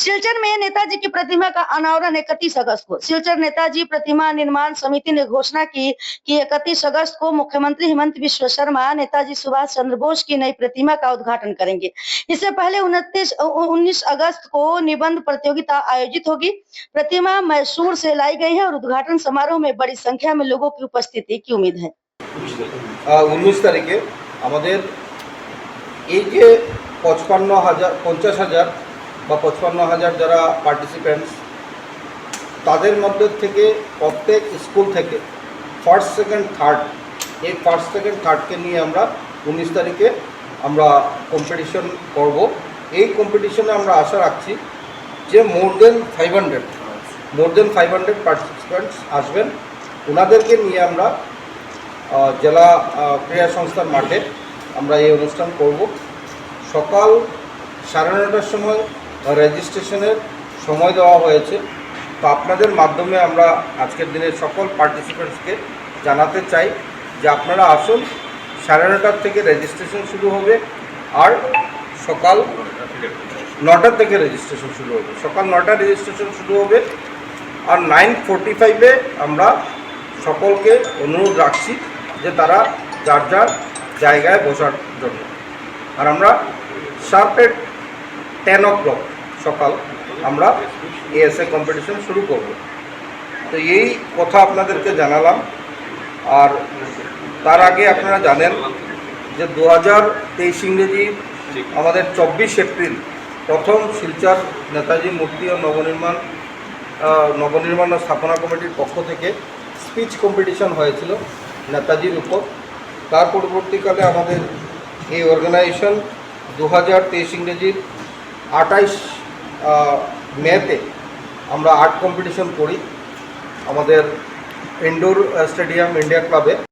सिलचर में नेताजी की प्रतिमा का अनावरण 31 अगस्त को। सिलचर नेताजी प्रतिमा निर्माण समिति ने घोषणा की कि 31 अगस्त को मुख्यमंत्री हेमंत बिश्व शर्मा नेताजी सुभाष चंद्र बोस की नई प्रतिमा का उद्घाटन करेंगे। इससे पहले 19 अगस्त को निबंध प्रतियोगिता आयोजित होगी। प्रतिमा मैसूर से लाई गई है और उद्घाटन समारोह में बड़ी संख्या में लोगों की उपस्थिति की उम्मीद है। 19 तारीखे আমাদের এই যে 50,000 বা 55,000 যারা পার্টিসিপেন্টস, তাদের মধ্যে থেকে প্রত্যেক স্কুল থেকে ফার্স্ট সেকেন্ড থার্ড, এই ফার্স্ট সেকেন্ড থার্ডকে নিয়ে আমরা 19 তারিখে আমরা কম্পিটিশন করব। এই কম্পিটিশনে আমরা আশা রাখছি যে মোর দেন 500 পার্টিসিপেন্টস আসবেন। ওনাদেরকে নিয়ে আমরা জেলা ক্রীড়া সংস্থার মাঠে আমরা এই অনুষ্ঠান করব। সকাল 9:30টার সময় রেজিস্ট্রেশনের সময় দেওয়া হয়েছে। তো আপনাদের মাধ্যমে আমরা আজকের দিনের সকল পার্টিসিপেন্টসকে জানাতে চাই যে আপনারা আসুন। 9:30 থেকে রেজিস্ট্রেশন শুরু হবে আর সকাল 9টা থেকে রেজিস্ট্রেশন শুরু হবে। সকাল 9টা রেজিস্ট্রেশন শুরু হবে আর 9:45-এ আমরা সকলকে অনুরোধ রাখছি যে তারা যার যার জায়গায় বসার জন্য। আর আমরা শার্প 10 o'clock সকাল আমরা এএসএ কম্পিটিশন শুরু করব। তো এই কথা আপনাদেরকে জানালাম। আর তার আগে আপনারা জানেন যে 2023 ইংরেজি আমাদের 24 এপ্রিল প্রথম শিলচর নেতাজি মূর্তি ও নবনির্মাণ ও স্থাপনা কমিটির পক্ষ থেকে স্পিচ কম্পিটিশন হয়েছিল নেতাজির উপর। তার পরবর্তীকালে আমাদের এই অর্গানাইজেশন 2023 ইংরেজির 28 মেতে আমরা আর্ট কম্পিটিশন করি আমাদের ইনডোর স্টেডিয়াম ইন্ডিয়া ক্লাবে।